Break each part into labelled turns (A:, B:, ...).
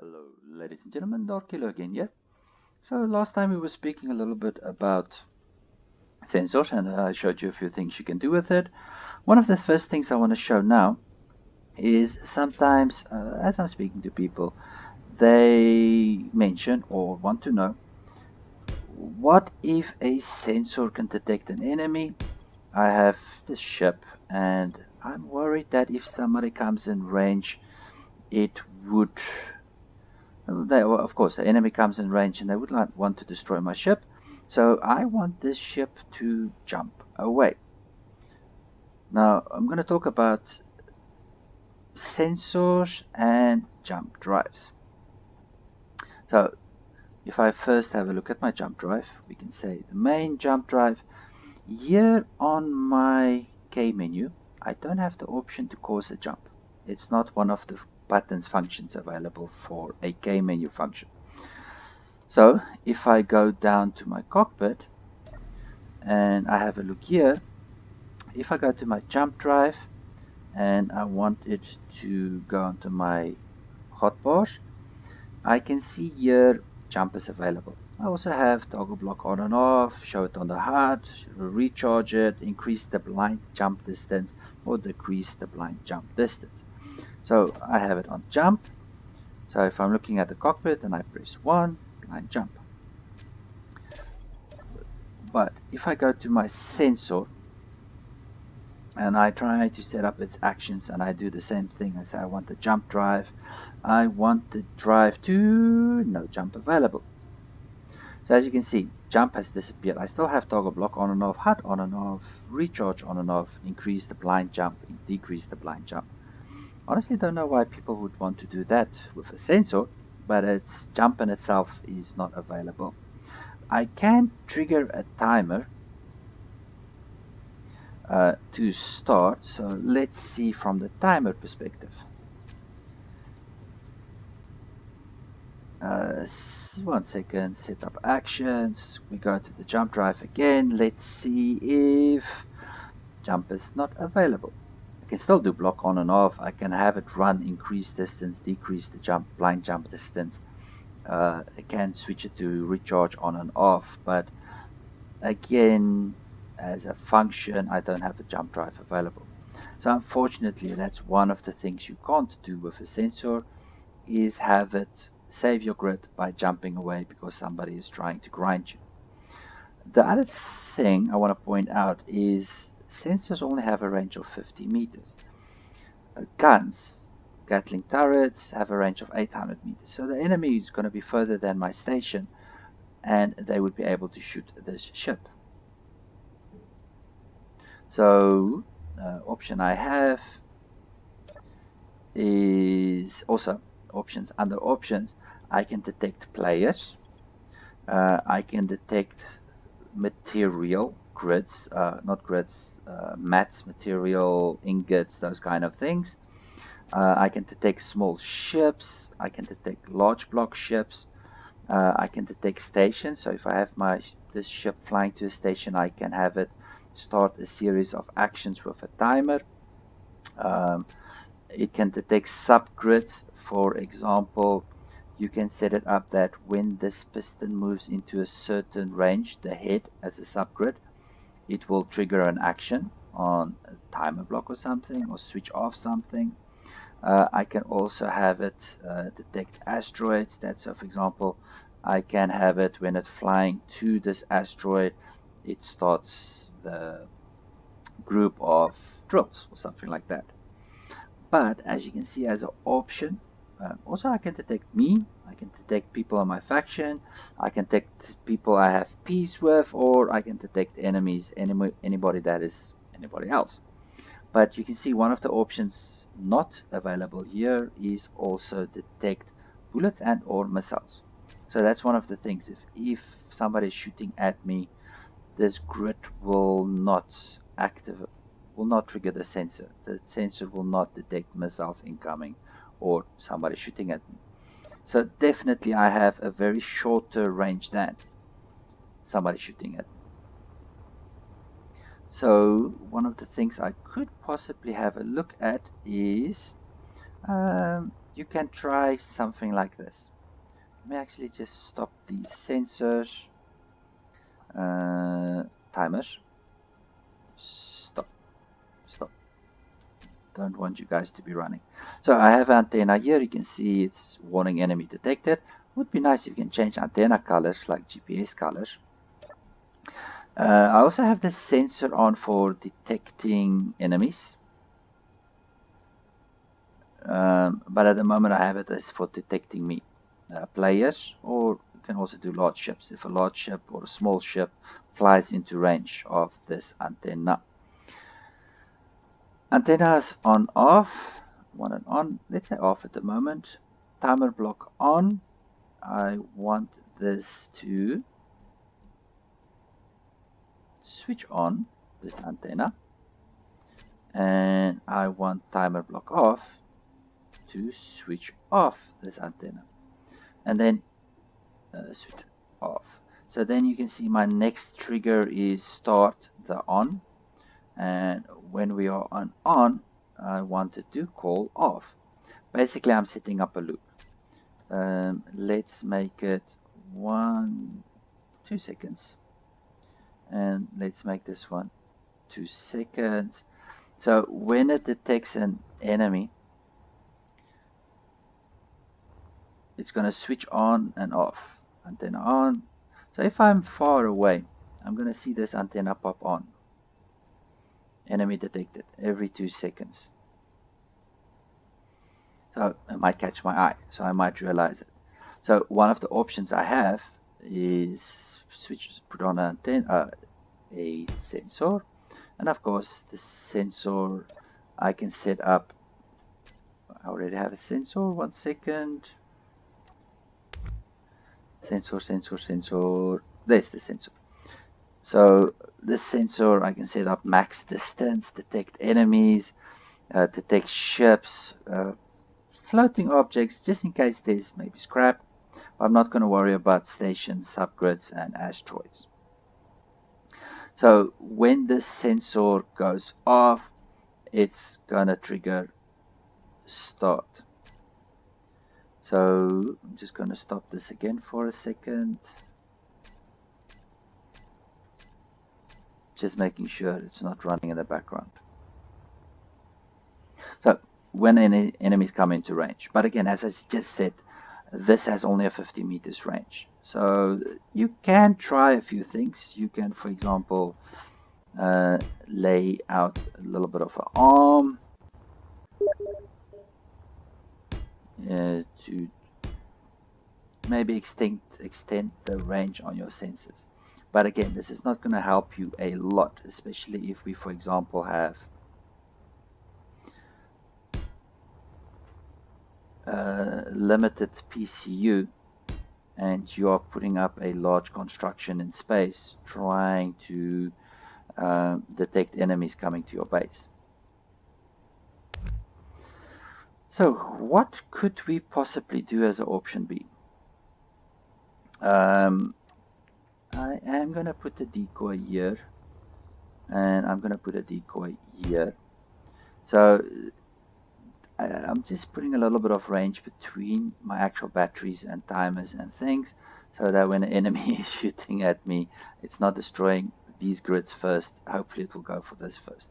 A: Hello, ladies and gentlemen, Dark Killer again, yeah? So last time we were speaking a little bit about sensors and I showed you a few things you can do with it. One of the first things I want to show now is sometimes as I'm speaking to people, they mention or want to know, what if a sensor can detect an enemy? I have this ship and I'm worried that if somebody comes in range, it would of course, the enemy comes in range and they would not want to destroy my ship. So I want this ship to jump away. Now, I'm going to talk about sensors and jump drives. So if I first have a look at my jump drive, we can say the main jump drive. Here on my K menu, I don't have the option to cause a jump. It's not one of the buttons functions available for a K menu function. So if I go down to my cockpit and I have a look here, if I go to my jump drive and I want it to go onto my hotbars, I can see here jump is available. I also have toggle block on and off, show it on the HUD, recharge it, increase the blind jump distance or decrease the blind jump distance. So I have it on jump. So if I'm looking at the cockpit and I press 1, blind jump. But if I go to my sensor and I try to set up its actions and I do the same thing. I say I want the jump drive. I want the drive to no jump available. So as you can see, jump has disappeared. I still have toggle block on and off, HUD on and off, recharge on and off, increase the blind jump, decrease the blind jump. Honestly, don't know why people would want to do that with a sensor, but its jump in itself is not available. I can trigger a timer to start. So let's see from the timer perspective. One second, set up actions. We go to the jump drive again. Let's see if jump is not available. I can still do block on and off. I can have it run, increase distance, decrease the jump, blind jump distance. I can switch it to recharge on and off, but again, as a function, I don't have the jump drive available. So unfortunately, that's one of the things you can't do with a sensor, is have it save your grid by jumping away because somebody is trying to grind you. The other thing I want to point out is sensors only have a range of 50 meters. Guns, Gatling turrets, have a range of 800 meters. So the enemy is going to be further than my station and they would be able to shoot this ship. So option I have is also options. Under options, I can detect players. I can detect material, grids, not grids, mats, material, ingots, those kind of things. I can detect small ships. I can detect large block ships. I can detect stations. So if I have this ship flying to a station, I can have it start a series of actions with a timer. It can detect subgrids. For example, you can set it up that when this piston moves into a certain range, the head as a subgrid, it will trigger an action on a timer block or something, or switch off something. I can also have it detect asteroids. That's so, for example, I can have it when it's flying to this asteroid, it starts the group of drills or something like that. But as you can see, as an option, also I can detect me, I can detect people on my faction, I can detect people I have peace with, or I can detect enemies, anybody that is anybody else. But you can see one of the options not available here is also detect bullets and or missiles. So that's one of the things. If somebody is shooting at me, this grid will not activate, will not trigger the sensor. The sensor will not detect missiles incoming or somebody shooting at me. So definitely I have a very shorter range than somebody shooting at me. So one of the things I could possibly have a look at is you can try something like this. Let me actually just stop these sensors. Timers. Stop. Stop. Don't want you guys to be running. So I have antenna here. You can see it's warning enemy detected. Would be nice if you can change antenna colors like GPS colors. I also have the sensor on for detecting enemies. But at the moment I have it as for detecting me, players, or you can also do large ships if a large ship or a small ship flies into range of this antenna. Antennas on off, one and on, let's say off at the moment. Timer block on. I want this to switch on, this antenna, and I want timer block off to switch off this antenna, and then switch off. So then you can see my next trigger is start the on, and when we are on, I wanted to call off. Basically I'm setting up a loop. Let's make it 2 seconds, and let's make this one 2 seconds. So when it detects an enemy, it's going to switch on and off. Antenna on. So if I'm far away, I'm going to see this antenna pop on. Enemy detected every 2 seconds. So it might catch my eye, so I might realize it. So one of the options I have is put on an antenna, a sensor, and of course the sensor I can set up. I already have a sensor. 1 second. Sensor. There's the sensor. So this sensor I can set up max distance, detect enemies, detect ships, floating objects, just in case there's maybe scrap. I'm not going to worry about stations, subgrids, and asteroids. So when this sensor goes off, it's going to trigger start. So I'm just going to stop this again for a second. Just making sure it's not running in the background. So when any enemies come into range. But again, as I just said, this has only a 50 meters range. So you can try a few things. You can, for example, lay out a little bit of an arm to maybe extend the range on your sensors. But again, this is not going to help you a lot, especially if we, for example, have limited PCU and you are putting up a large construction in space trying to detect enemies coming to your base. So what could we possibly do as an option B? I am going to put a decoy here, and I'm going to put a decoy here. So I'm just putting a little bit of range between my actual batteries and timers and things, so that when an enemy is shooting at me, it's not destroying these grids first. Hopefully it will go for this first.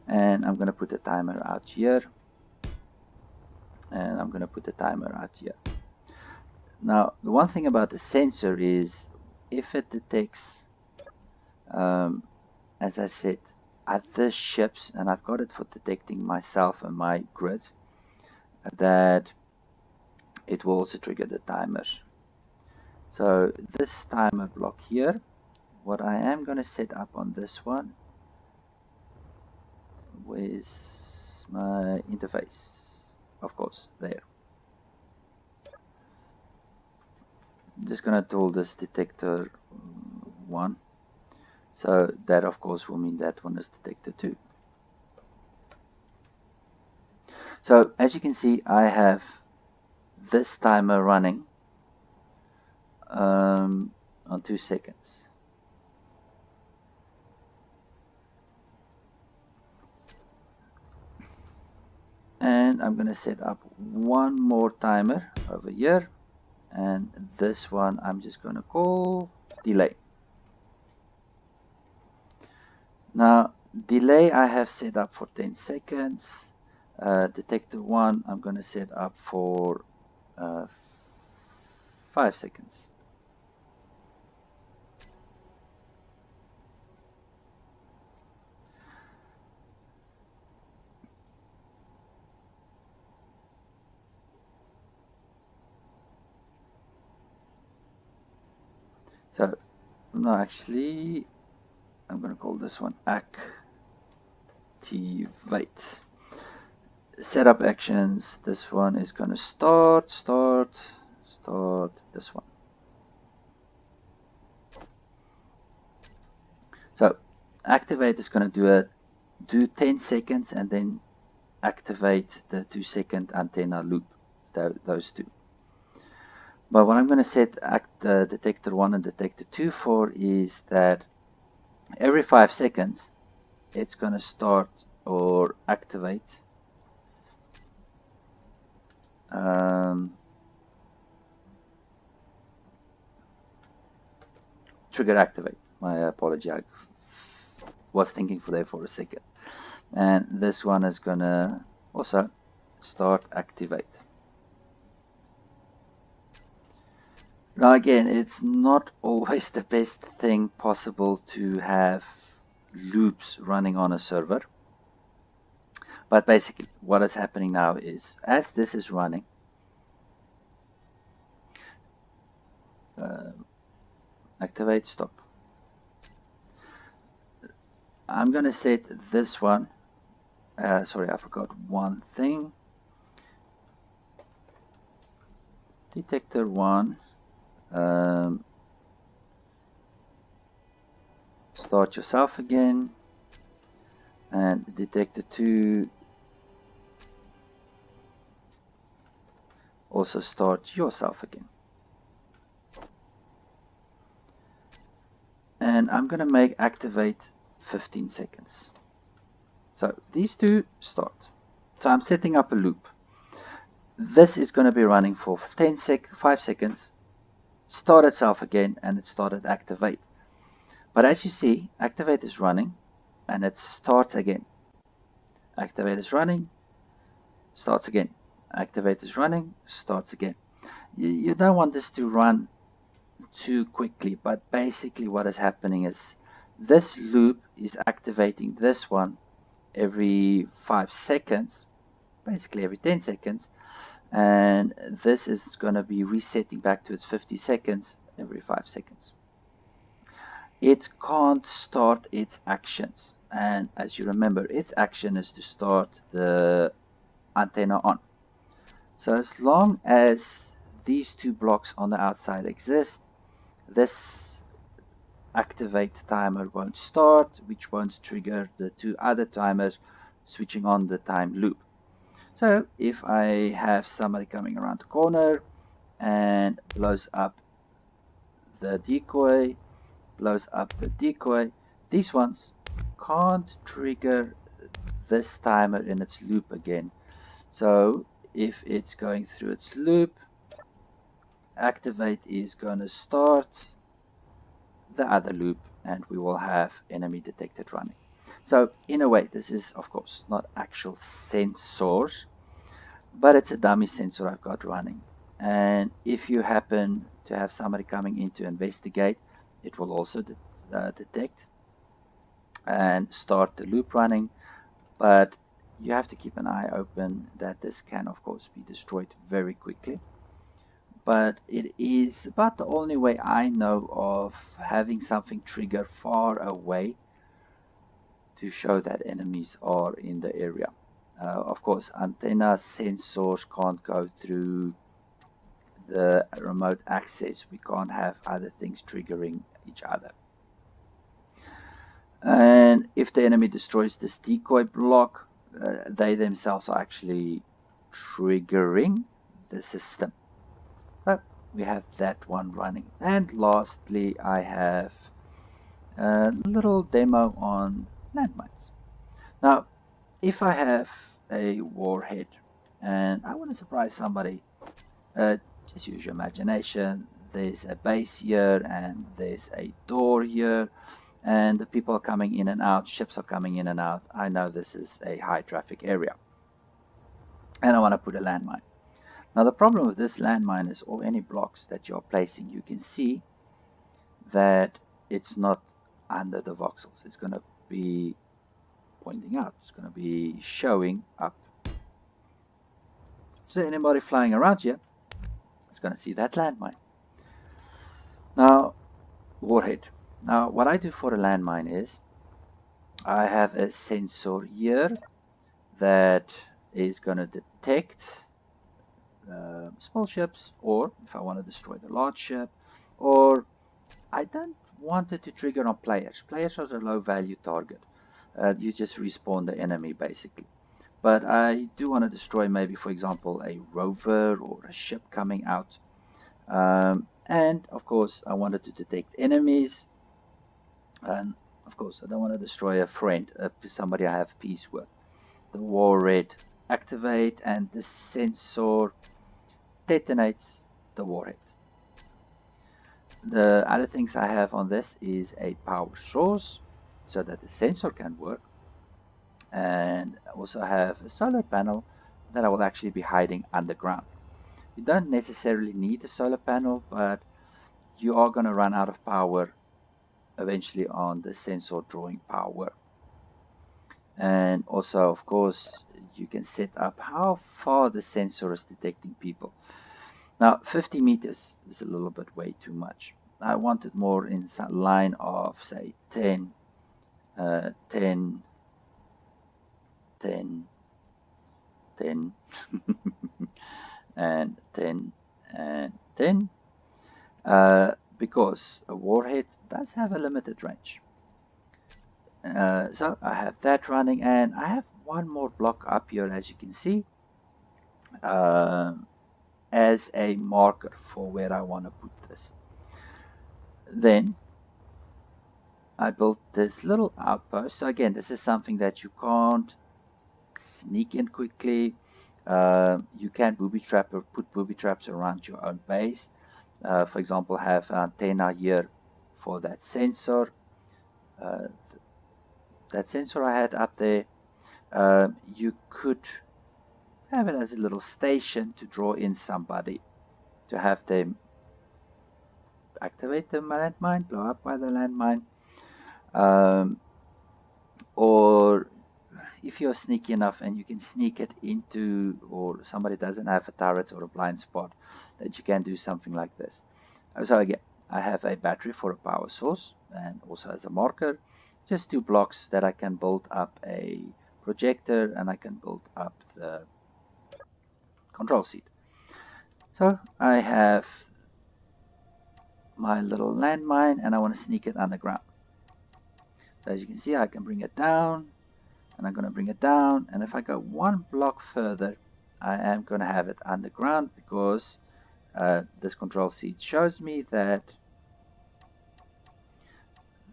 A: And I'm going to put a timer out here, and I'm going to put a timer out here. Now the one thing about the sensor is if it detects, as I said, other ships, and I've got it for detecting myself and my grids, that it will also trigger the timers. So this timer block here, what I am going to set up on this one, with my interface, of course, there. I'm just going to call this detector 1. So that of course will mean that one is detector 2. So as you can see, I have this timer running on 2 seconds. And I'm going to set up one more timer over here, and this one I'm just going to call delay. Now delay I have set up for 10 seconds. Detector 1 I'm going to set up for 5 seconds. So no, actually I'm going to call this one activate. Setup actions, this one is going to start this one. So activate is going to do 10 seconds and then activate the 2-second antenna loop, those two. But what I'm going to set detector 1 and detector 2 for is that every 5 seconds it's going to start or activate trigger activate. My apology, I was thinking for there for a second. And this one is going to also start activate. Now again, it's not always the best thing possible to have loops running on a server. But basically what is happening now is as this is running, activate, stop. I'm going to set this one, sorry, I forgot one thing. Detector 1, start yourself again, and detector 2, also start yourself again. And I'm going to make activate 15 seconds. So these two start. So I'm setting up a loop. This is going to be running for 5 seconds, start itself again, and it started activate. But as you see, activate is running and it starts again. Activate is running, starts again. Activate is running, starts again. You don't want this to run too quickly, but basically what is happening is this loop is activating this one every 5 seconds, basically every 10 seconds, and this is going to be resetting back to its 50 seconds every 5 seconds. It can't start its actions, and as you remember, its action is to start the antenna on. So as long as these two blocks on the outside exist, this activate timer won't start, which won't trigger the two other timers switching on the time loop. So if I have somebody coming around the corner and blows up the decoy, these ones can't trigger this timer in its loop again. So if it's going through its loop, activate is going to start the other loop and we will have enemy detected running. So in a way, this is of course not actual sensors, but it's a dummy sensor I've got running. And if you happen to have somebody coming in to investigate, it will also detect and start the loop running. But you have to keep an eye open that this can of course be destroyed very quickly. But it is about the only way I know of having something trigger far away to show that enemies are in the area. Of course, antenna sensors can't go through the remote access. We can't have other things triggering each other. And if the enemy destroys this decoy block, they themselves are actually triggering the system. So we have that one running. And lastly, I have a little demo on landmines. Now, if I have a warhead, and I want to surprise somebody. Just use your imagination. There's a base here, and there's a door here, and the people are coming in and out, ships are coming in and out. I know this is a high traffic area, and I want to put a landmine. Now the problem with this landmine is, or any blocks that you're placing, you can see that it's not under the voxels. It's going to be pointing out. It's going to be showing up. So anybody flying around here is going to see that landmine. Now, warhead. Now, what I do for a landmine is I have a sensor here that is going to detect small ships, or if I want to destroy the large ship, or I don't want it to trigger on players. Players are a low value target. You just respawn the enemy basically. But I do want to destroy maybe, for example, a rover or a ship coming out. And of course, I wanted to detect enemies. And of course, I don't want to destroy a friend, somebody I have peace with. The warhead activate, and the sensor detonates the warhead. The other things I have on this is a power source so that the sensor can work, and I also have a solar panel that I will actually be hiding underground. You don't necessarily need a solar panel, but you are going to run out of power eventually on the sensor drawing power. And also, of course, you can set up how far the sensor is detecting people. Now 50 meters is a little bit way too much. I want it more in some line of say 10, 10, 10, 10 and 10 and 10, because a warhead does have a limited range. So I have that running, and I have one more block up here, as you can see, as a marker for where I want to put this. Then I built this little outpost. So again, this is something that you can't sneak in quickly. You can booby trap or put booby traps around your own base. For example, have an antenna here for that sensor. Uh, that sensor I had up there, you could have it as a little station to draw in somebody, to have them activate the landmine, blow up by the landmine, or if you're sneaky enough and you can sneak it into, or somebody doesn't have a turret or a blind spot, that you can do something like this. So again, I have a battery for a power source, and also as a marker, just 2 blocks that I can build up a projector, and I can build up the control seat. So I have my little landmine, and I want to sneak it underground. So as you can see, I can bring it down, and I'm going to bring it down, and if I go 1 block further, I am going to have it underground, because this control seat shows me that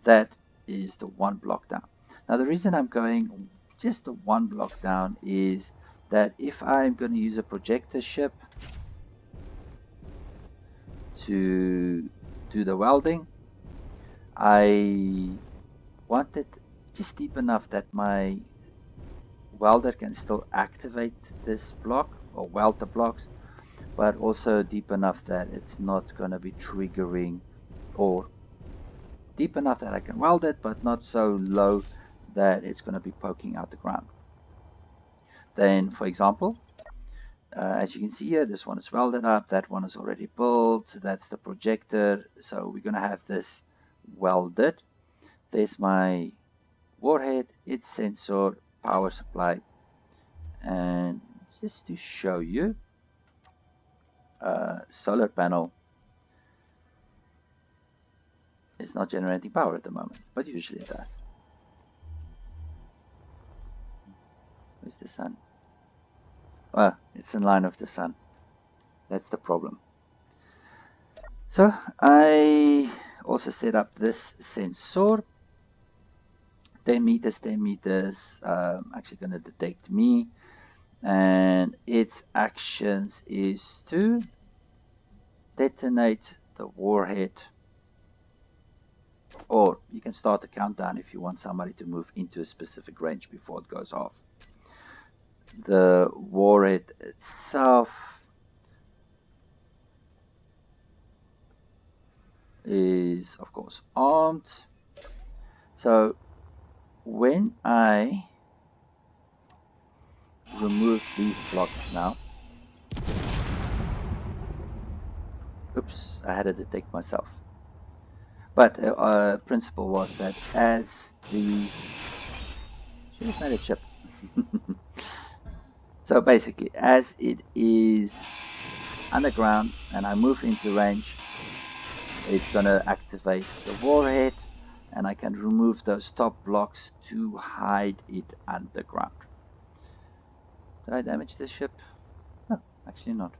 A: that is the 1 block down. Now the reason I'm going just the 1 block down is that if I'm going to use a projector ship to do the welding, I want it just deep enough that my welder can still activate this block or weld the blocks, but also deep enough that it's not going to be triggering, or deep enough that I can weld it, but not so low that it's going to be poking out the ground. Then, for example, as you can see here, this one is welded up, that one is already built, that's the projector, so we're going to have this welded. There's my warhead, its sensor, power supply, and just to show you, solar panel is not generating power at the moment, but usually it does. Where's the sun? Well, it's in line with the sun. That's the problem. So I also set up this sensor. 10 meters, 10 meters, actually going to detect me. and its actions is to detonate the warhead, or you can start the countdown if you want somebody to move into a specific range before it goes off. The warhead itself is of course armed, so when I remove these blocks now, oops, I had to detect myself. But principle was that as these, she just made a chip. So basically, as it is underground and I move into range, it's gonna activate the warhead, and I can remove those top blocks to hide it underground. Did I damage this ship? No, actually not.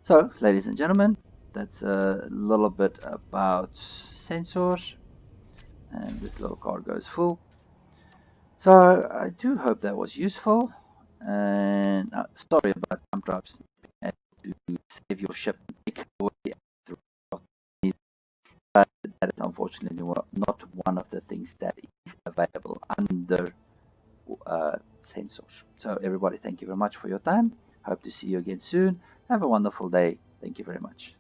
A: So, ladies and gentlemen, that's a little bit about sensors, and this little car goes full. So I do hope that was useful, and sorry about jump drives to save your ship and take away throughout, but that is unfortunately not one of the things that is available under sensors. So everybody, thank you very much for your time. Hope to see you again soon. Have a wonderful day. Thank you very much.